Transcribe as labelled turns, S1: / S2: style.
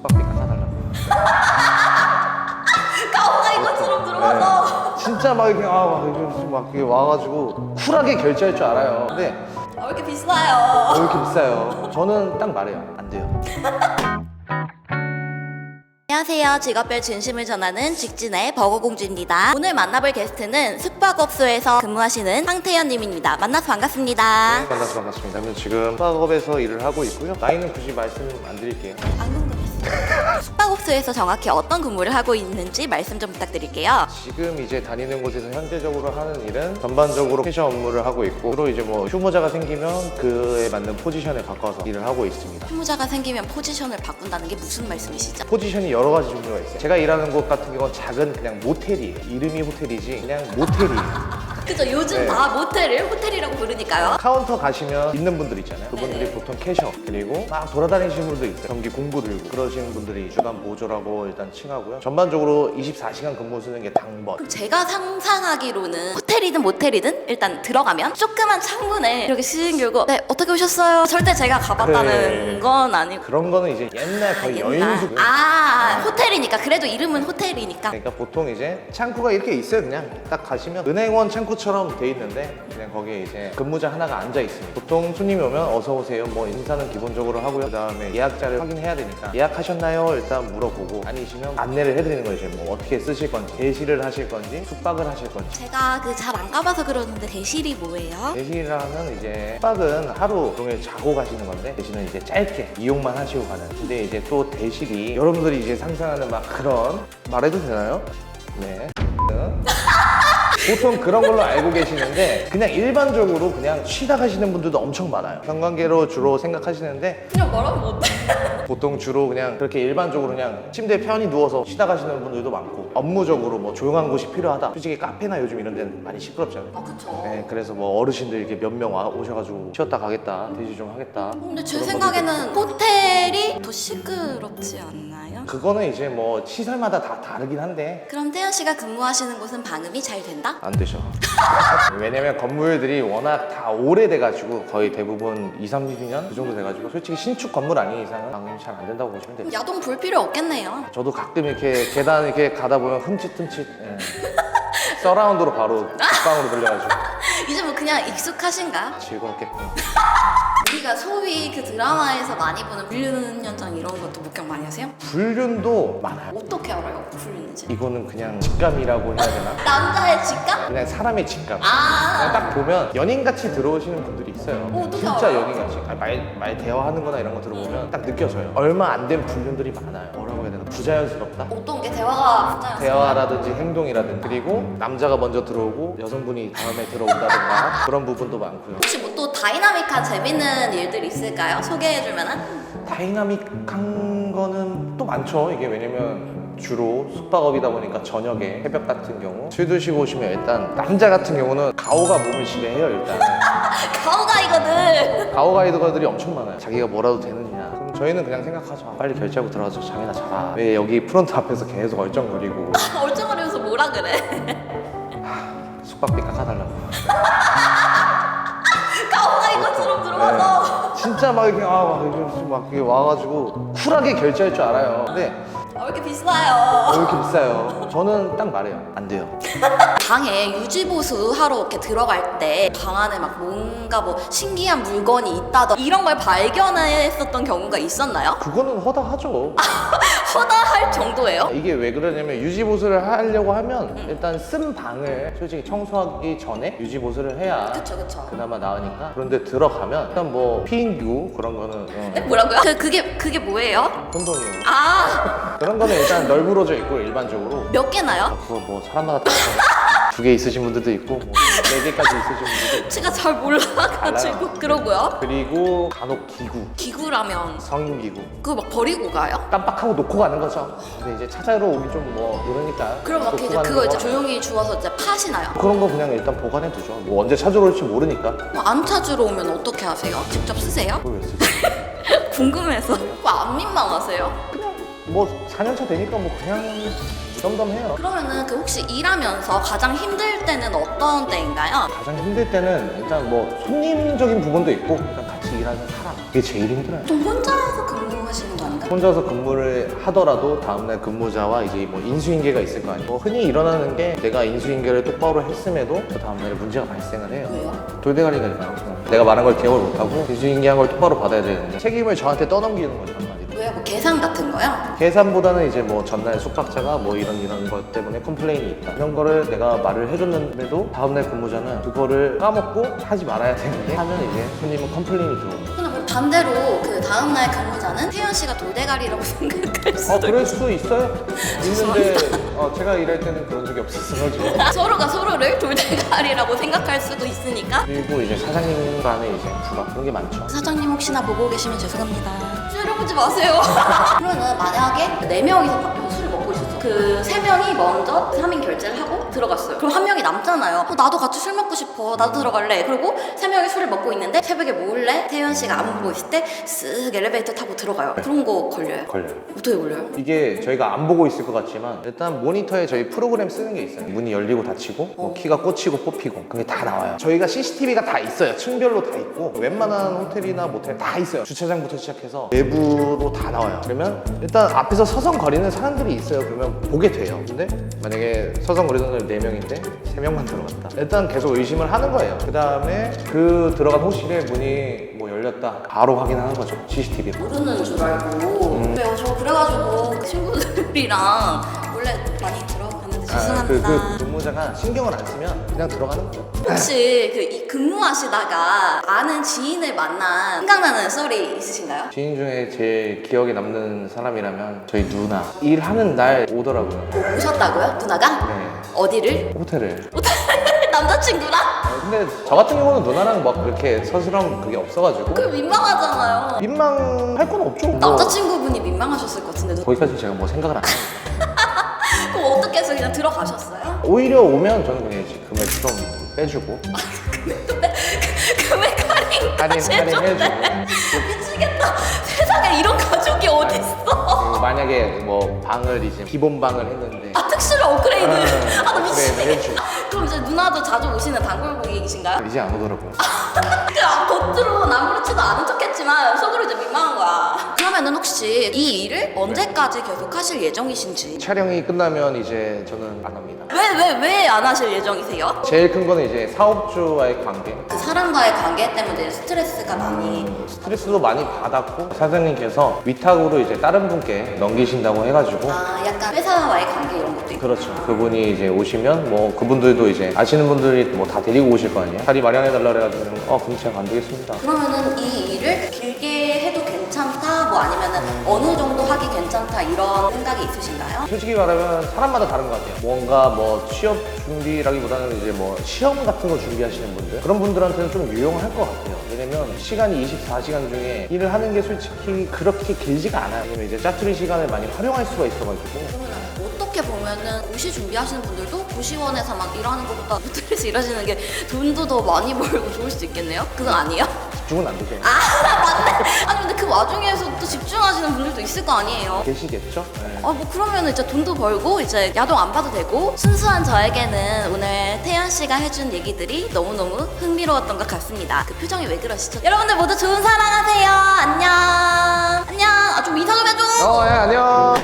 S1: 숙박비 깎아달라고.
S2: 가오가이 것처럼 들어가서.
S1: 네. 진짜 막 이렇게 막 이렇게 와가지고 쿨하게 결제할 줄 알아요. 근데
S2: 왜 이렇게 비싸요?
S1: 왜 이렇게 비싸요? 저는 딱 말해요. 안 돼요.
S2: 안녕하세요. 직업별 진심을 전하는 직진의 버거공주입니다. 오늘 만나볼 게스트는 숙박업소에서 근무하시는 황태현님입니다. 만나서 반갑습니다.
S1: 네, 만나서 반갑습니다. 저는 지금 숙박업에서 일을 하고 있고요. 나이는 굳이 말씀 안 드릴게요.
S2: 안 궁금했어요. 숙박업소에서 정확히 어떤 근무를 하고 있는지 말씀 좀 부탁드릴게요.
S1: 지금 이제 다니는 곳에서 현재적으로 하는 일은 전반적으로 캐셔 업무를 하고 있고, 주로 이제 뭐 휴무자가 생기면 그에 맞는 포지션에 바꿔서 일을 하고 있습니다.
S2: 휴무자가 생기면 포지션을 바꾼다는 게 무슨 말씀이시죠?
S1: 포지션이 여러 가지 종류가 있어요. 제가 일하는 곳 같은 경우는 작은 그냥 모텔이에요. 이름이 호텔이지 그냥 모텔이에요.
S2: 그죠? 요즘
S1: 네.
S2: 다 모텔을 호텔이라고 부르니까요.
S1: 카운터 가시면 있는 분들 있잖아요. 그분들이
S2: 네네.
S1: 보통 캐셔, 그리고 막 돌아다니시는 분도 있어요. 경기 공부 들고 그러시는 분들이 주간 보조라고 일단 칭하고요. 전반적으로 24시간 근무 쓰는 게 당번.
S2: 그럼 제가 상상하기로는 호텔이든 모텔이든 일단 들어가면 조그만 창문에 이렇게 쓱 열고 네 어떻게 오셨어요? 절대 제가 가봤다는
S1: 그래.
S2: 건 아니고
S1: 그런 거는 이제 옛날 거의
S2: 옛날.
S1: 여인숙.
S2: 호텔이니까 그래도 이름은 호텔이니까
S1: 그러니까 보통 이제 창구가 이렇게 있어요. 그냥 딱 가시면 은행원 창구처럼 돼 있는데 그냥 거기에 이제 근무자 하나가 앉아 있습니다. 보통 손님이 오면 어서 오세요. 뭐 인사는 기본적으로 하고요. 그다음에 예약자를 확인해야 되니까 예약하셨나요? 일단 물어보고 아니시면 안내를 해드리는 거예요. 이제 뭐 어떻게 쓰실 건지, 대시를 하실 건지, 숙박을 하실 건지.
S2: 제가 그 잘 안 가봐서 그러는데 대실이 뭐예요?
S1: 대시라면 이제 숙박은 하루 종일 자고 가시는 건데 대신은 이제 짧게 이용만 하시고 가는. 근데 이제 또 대실이 여러분들이 이제 상상하는 막 그런 말해도 되나요? 네. 보통 그런 걸로 알고 계시는데 그냥 일반적으로 그냥 쉬다 가시는 분들도 엄청 많아요. 성관계로 주로 생각하시는데
S2: 그냥 말하면 못해.
S1: 보통 주로 그냥 그렇게 일반적으로 그냥 침대에 편히 누워서 쉬다 가시는 분들도 많고, 업무적으로 뭐 조용한 곳이 필요하다. 솔직히 카페나 요즘 이런 데는 많이 시끄럽잖아요.
S2: 아 그쵸.
S1: 네, 그래서 뭐 어르신들 이렇게 몇 명 오셔가지고 쉬었다 가겠다, 대시 좀 하겠다.
S2: 근데 제
S1: 그런
S2: 생각에는 호텔이 더 시끄럽지 않나요?
S1: 그거는 이제 뭐 시설마다 다 다르긴 한데
S2: 그럼 태연 씨가 근무하시는 곳은 방음이 잘 된다?
S1: 안 되죠. 왜냐면 건물들이 워낙 다 오래돼가지고 거의 대부분 2, 30년 그 정도 돼가지고 솔직히 신축 건물 아닌 이상은 방음이 잘 안 된다고 보시면 돼요.
S2: 야동 볼 필요 없겠네요.
S1: 저도 가끔 이렇게 계단 이렇게 가다 보면 흠칫흠칫 서라운드로 바로 뒷방으로 들려가지고
S2: 이제 뭐 그냥 익숙하신가?
S1: 즐겁게.
S2: 우리가 소위 그 드라마에서 많이 보는 불륜 현장 이런 것도 목격 많이 하세요?
S1: 불륜도 많아요.
S2: 어떻게 알아요? 불륜인지?
S1: 이거는 그냥 직감이라고 해야 되나?
S2: 남자의 직감?
S1: 그냥 사람의 직감.
S2: 아.
S1: 그냥 딱 보면 연인같이 들어오시는 분들이 있어요.
S2: 어떻게
S1: 진짜
S2: 알아요?
S1: 연인같이. 말 대화하는 거나 이런 거 들어보면 딱 느껴져요. 얼마 안 된 불륜들이 많아요. 뭐라고 해야 되나? 부자연스럽다?
S2: 어떤 게 대화가 붙잖아요.
S1: 대화라든지 행동이라든지. 그리고 남자가 먼저 들어오고 여성분이 다음에 들어온다든가 그런 부분도 많고요.
S2: 혹시 뭐 또 다이나믹한 재밌는 일들이 있을까요? 소개해줄 만한?
S1: 다이나믹한 거는 또 많죠. 이게 왜냐면 주로 숙박업이다 보니까 저녁에 새벽 같은 경우 술 드시고 오시면 일단 남자 같은 경우는 가오가 몸을 지배해요. 일단
S2: 가오가이거든.
S1: 가오 가이드들이 엄청 많아요. 자기가 뭐라도 되느냐. 그럼 저희는 그냥 생각하죠. 빨리 결제하고 들어가서 잠이나 자라. 왜 여기 프론트 앞에서 계속 얼쩡거리고
S2: 얼쩡거리면서 뭐라 그래?
S1: 숙박비 깎아달라고.
S2: 가오가이 것처럼 들어가서.
S1: 네. 진짜 막 이렇게 막 이렇게 와가지고 쿨하게 결제할 줄 알아요. 근데
S2: 왜 이렇게 비싸요?
S1: 왜 이렇게 비싸요? 저는 딱 말해요. 안 돼요.
S2: 방에 유지보수 하러 이렇게 들어갈 때 방 안에 막 뭔가 뭐 신기한 물건이 있다던 이런 걸 발견했었던 경우가 있었나요?
S1: 그거는 허다하죠.
S2: 허다할 정도예요?
S1: 이게 왜 그러냐면 유지보수를 하려고 하면 일단 쓴 방을 솔직히 청소하기 전에 유지보수를 해야
S2: 그쵸 그쵸.
S1: 그나마 나으니까. 그런데 들어가면 일단 뭐 피임기구 그런 거는
S2: 네, 뭐라고요? 그게 뭐예요?
S1: 콘돔이에요.
S2: 아,
S1: 그런 거는 일단 널브러져 있고 일반적으로.
S2: 몇 개나요?
S1: 그거 뭐 사람마다 다르죠. 2개 있으신 분들도 있고 뭐 4개까지 있으신 분들도 있고.
S2: 제가 잘 몰라가지고.
S1: 달라요.
S2: 그러고요.
S1: 그리고 간혹 기구,
S2: 기구라면
S1: 성인기구
S2: 그거 막 버리고 가요?
S1: 깜빡하고 놓고 가는 거죠. 근데 이제 찾아러 오기 좀 뭐 이러니까
S2: 그럼 막
S1: 놓고
S2: 이제
S1: 가는
S2: 그거 이제
S1: 거.
S2: 조용히 주워서 이제 파시나요?
S1: 그런 거 그냥 일단 보관해 두죠. 뭐 언제 찾으러 올지 모르니까.
S2: 뭐 안 찾으러 오면 어떻게 하세요? 직접 쓰세요?
S1: 그걸 왜 쓰지?
S2: 궁금해서. 안 민망하세요?
S1: 그냥 뭐 4년차 되니까 뭐 그냥 무덤덤해요.
S2: 그러면은 그 혹시 일하면서 가장 힘들 때는 어떤 때인가요?
S1: 가장 힘들 때는 일단 뭐 손님적인 부분도 있고 일단 같이 일하는 사람, 그게 제일 힘들어요.
S2: 좀 혼자서 근무하시는 거 아닌가?
S1: 혼자서 근무를 하더라도 다음날 근무자와 이제 뭐 인수인계가 있을 거 아니에요. 뭐 흔히 일어나는 게 내가 인수인계를 똑바로 했음에도 그 다음날에 문제가 발생을 해요.
S2: 왜요?
S1: 돌대가리니까 내가 말한 걸 기억을 못하고 인수인계한 걸 똑바로 받아야 되는데 책임을 저한테 떠넘기는 거죠, 한마디로.
S2: 왜요? 뭐 계산 같은 거요?
S1: 계산보다는 이제 뭐 전날 숙박자가 뭐 이런 것 때문에 컴플레인이 있다, 이런 거를 내가 말을 해줬는데도 다음날 근무자는 그거를 까먹고 하지 말아야 되는데 하면 이제 손님은 컴플레인이 들어오는 거예요.
S2: 근데 뭐 반대로 그 다음날 근무자는 태연 씨가 돌대가리라고 생각할 수도
S1: 그럴 수도 있어요. 있는데 제가 일할 때는 그런 적이 없었어가지고.
S2: 서로가 서로를 돌대가리라고 생각할 수도 있으니까.
S1: 그리고 이제 사장님 간에 이제 불화 그런 게 많죠.
S2: 사장님 혹시나 보고 계시면 죄송합니다. 째려보지 마세요. 그러면 만약에 4명이서 밥에서 술을 먹고 있었어. 그 3명이 먼저 3인 결제를 하고 들어갔어요. 그럼 한 명이 남잖아요. 나도 같이 술 먹고 싶어. 나도 들어갈래. 그리고 3명이 술을 먹고 있는데 새벽에 몰래 태연 씨가 안 보고 있을 때 쓱 엘리베이터 타고 들어가요. 그런 거 걸려요?
S1: 걸려요.
S2: 어떻게 걸려요?
S1: 이게 저희가 안 보고 있을 것 같지만 일단 모니터에 저희 프로그램 쓰는 게 있어요. 문이 열리고 닫히고 뭐 키가 꽂히고 뽑히고 그게 다 나와요. 저희가 CCTV가 다 있어요. 층별로 다 있고 웬만한 호텔이나 모텔 다 있어요. 주차장부터 시작해서 내부로 다 나와요. 그러면 일단 앞에서 서성거리는 사람들이 있어요. 그러면 보게 돼요. 근데 만약에 서성거리는 사람이 4명인데 3명만 들어갔다, 일단 계속 의심을 하는 거예요. 그 다음에 그 들어간 호실에 문이 뭐 열렸다 바로 확인하는 거죠, CCTV로.
S2: 모르는 줄 알고. 그래요. 저 그래가지고 그 친구들이랑 원래 많이 들어가는데 죄송합니다.
S1: 그 근무자가 신경을 안 쓰면 그냥 들어가는 거죠.
S2: 혹시 이 근무하시다가 아는 지인을 만난 생각나는 썰이 있으신가요?
S1: 지인 중에 제일 기억에 남는 사람이라면 저희 누나 일하는 날 오더라고요.
S2: 오셨다고요? 누나가?
S1: 네,
S2: 어디를?
S1: 호텔을.
S2: 남자친구랑?
S1: 근데 저 같은 경우는 누나랑 막 그렇게 서스럼 그게 없어가지고
S2: 그 민망하잖아요.
S1: 민망할 건 없죠. 뭐
S2: 남자친구분이 민망하셨을 것 같은데
S1: 거기까지 제가 뭐 생각을 안 해요.
S2: 그럼 어떻게 해서 그냥 들어가셨어요?
S1: 오히려 오면 저는 그냥 이제 금액 좀 빼주고
S2: 금액 할인
S1: 할인해주고.
S2: 미치겠다. 세상에 이런 가족이 어딨어?
S1: 만약에 뭐 방을 이제 기본 방을 했는데
S2: 특수를 업그레이드. 나
S1: 업그레이드
S2: 미치겠다.
S1: 해주고.
S2: 그럼 이제 누나도 자주 오시는 단골 고객이신가요?
S1: 이제 안 오더라고요.
S2: 겉으로 아무렇지도 않은 척했지만 속으로 이제 민망한 거야. 그러면은 혹시 이 일을 언제까지 계속 하실 예정이신지?
S1: 촬영이 끝나면 이제 저는 안 합니다.
S2: 왜 안 하실 예정이세요?
S1: 제일 큰 거는 이제 사업주와의 관계.
S2: 그 사람과의 관계 때문에 스트레스가 많이.
S1: 스트레스도 많이 받았고 사장님께서 위탁으로 이제 다른 분께 넘기신다고 해가지고.
S2: 약간 회사와의 관계 이런 것도 있고.
S1: 그렇죠. 그분이 이제 오시면 뭐 그분들도 이제 아시는 분들이 뭐 다 데리고 오실 거 아니에요. 자리 마련해달라 그래가지고 그럼 제가 안 되겠습니다.
S2: 그러면은 이 일을 길게 해도 괜찮다? 뭐 아니면은 어느 정도 하기 괜찮다? 이런 생각이 있으신가요?
S1: 솔직히 말하면 사람마다 다른 것 같아요. 뭔가 뭐 취업 준비라기보다는 이제 뭐 시험 같은 거 준비하시는 분들, 그런 분들한테는 좀 유용할 것 같아요. 왜냐면 시간이 24시간 중에 일을 하는 게 솔직히 그렇게 길지가 않아요. 왜냐면 이제 짜투리 시간을 많이 활용할 수가 있어가지고.
S2: 그러면 어떻게 보면은 고시 준비하시는 분들도 고시원에서 막 일하는 것보다 호텔에서 일하시는 게 돈도 더 많이 벌고 좋을 수도 있겠네요? 그건 아니에요?
S1: 집중은 안 되죠.
S2: 맞네. 아니 근데 그 와중에서 또 집중하시는 분들도 있을 거 아니에요?
S1: 계시겠죠? 네.
S2: 뭐 그러면 이제 돈도 벌고 이제 야동 안 봐도 되고. 순수한 저에게는 오늘 태연 씨가 해준 얘기들이 너무너무 흥미로웠던 것 같습니다. 그 표정이 왜 그러시죠? 여러분들 모두 좋은 사랑하세요. 안녕. 안녕. 좀 인사 좀 해줘.
S1: 안녕.